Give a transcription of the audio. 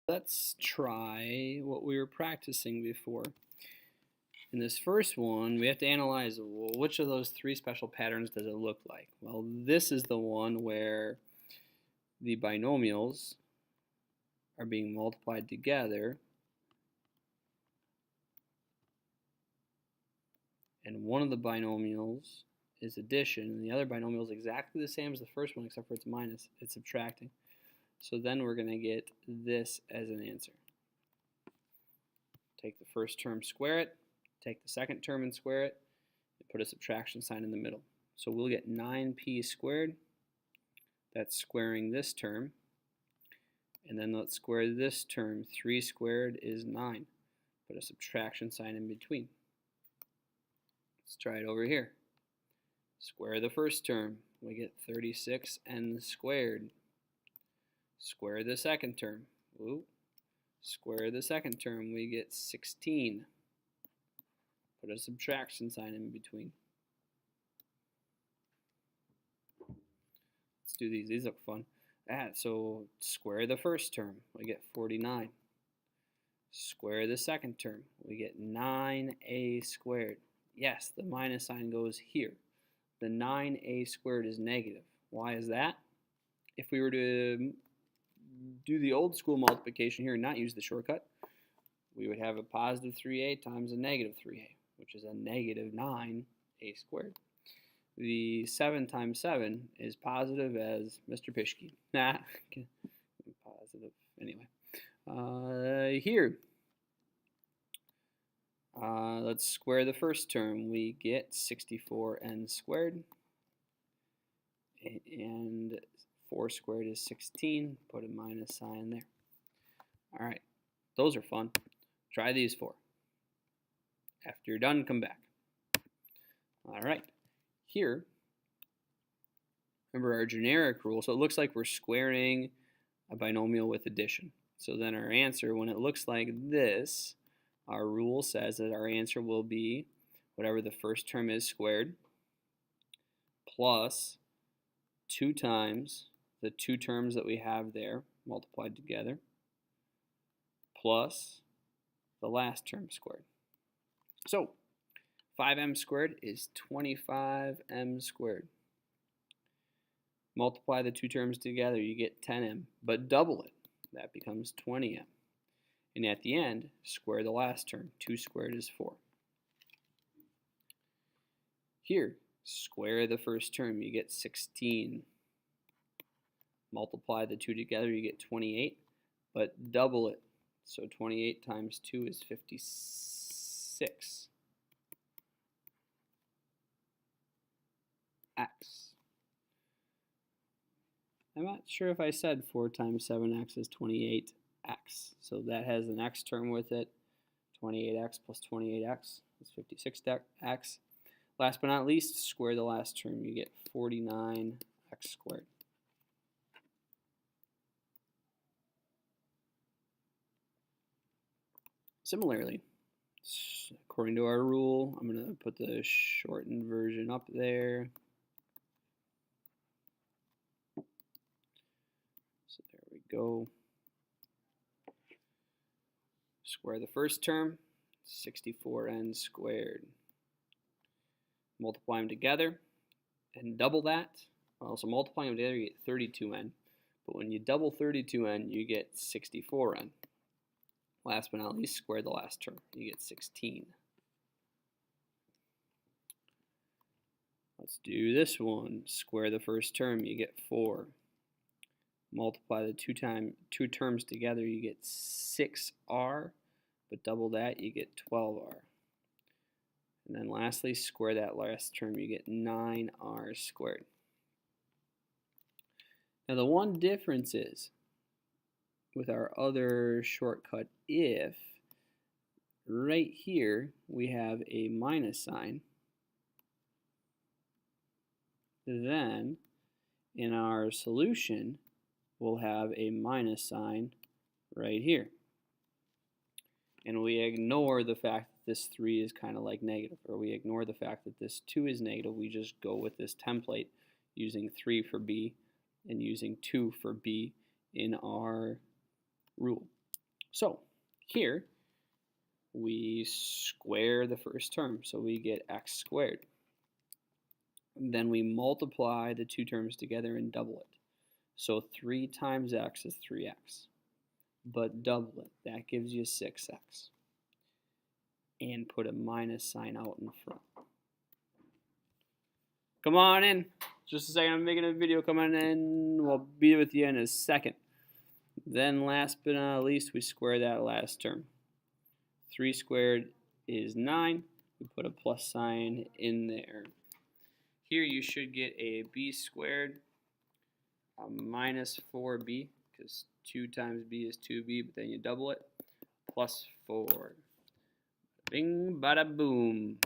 Let's try what we were practicing before. In this first one, we have to analyze, well, which of those three special patterns does it look like? Well, this is the one where the binomials are being multiplied together, and one of the binomials is addition, and the other binomial is exactly the same as the first one except for it's minus, it's subtracting. So then we're going to get this as an answer. Take the first term, square it, take the second term and square it, and put a subtraction sign in the middle. So we'll get 9p squared, that's squaring this term, and then let's square this term. 3 squared is 9. Put a subtraction sign in between. Let's try it over here. Square the first term, we get 36n squared. Square the second term. Ooh. Square the second term, we get 16. Put a subtraction sign in between. Let's do these. These look fun. So square the first term, we get 49. Square the second term, we get 9a squared. Yes, the minus sign goes here. The 9a squared is negative. Why is that? If we were to do the old school multiplication here and not use the shortcut, we would have a positive 3a times a negative 3a, which is a negative 9a squared. The 7 times 7 is positive as Mr. Pischke. Positive. Anyway, here, let's square the first term. We get 64n squared, and 4 squared is 16. Put a minus sign there. All right, those are fun. Try these 4. After you're done, come back. All right, here, remember our generic rule. So it looks like we're squaring a binomial with addition. So then our answer, when it looks like this, our rule says that our answer will be whatever the first term is squared plus 2 times the 2 terms that we have there multiplied together plus the last term squared. So 5m squared is 25m squared. Multiply the 2 terms together, you get 10m, but double it. That becomes 20m. And at the end, square the last term. 2 squared is 4. Here, square the first term, you get 16. Multiply the 2 together, you get 28, but double it. So 28 times 2 is 56. X. I'm not sure if I said 4 times 7x is 28x. So that has an x term with it. 28x plus 28x is 56x. Last but not least, square the last term. You get 49x squared. Similarly, according to our rule, I'm going to put the shortened version up there. So there we go. Square the first term, 64n squared. Multiply them together and double that. Also multiplying them together, you get 32n. But when you double 32n, you get 64n. Last but not least, square the last term. You get 16. Let's do this one. Square the first term, you get 4. Multiply the 2 terms together, you get 6r. But double that, you get 12r. And then lastly, square that last term, you get 9r squared. Now the one difference is, with our other shortcut if, right here we have a minus sign, then in our solution we'll have a minus sign right here. And we ignore the fact that this 3 is kind of like negative, or we ignore the fact that this 2 is negative. We just go with this template using 3 for B and using 2 for B in our rule. So here we square the first term, so we get x squared. Then we multiply the two terms together and double it. So 3 times x is 3x. But double it, that gives you 6x. And put a minus sign out in front. Come on in. Just a second, I'm making a video. Come on in. We'll be with you in a second. Then last but not least, we square that last term. 3 squared is 9. We put a plus sign in there. Here you should get a b squared, a minus 4b, because 2 times b is 2b, but then you double it, plus 4. Bing, bada, boom.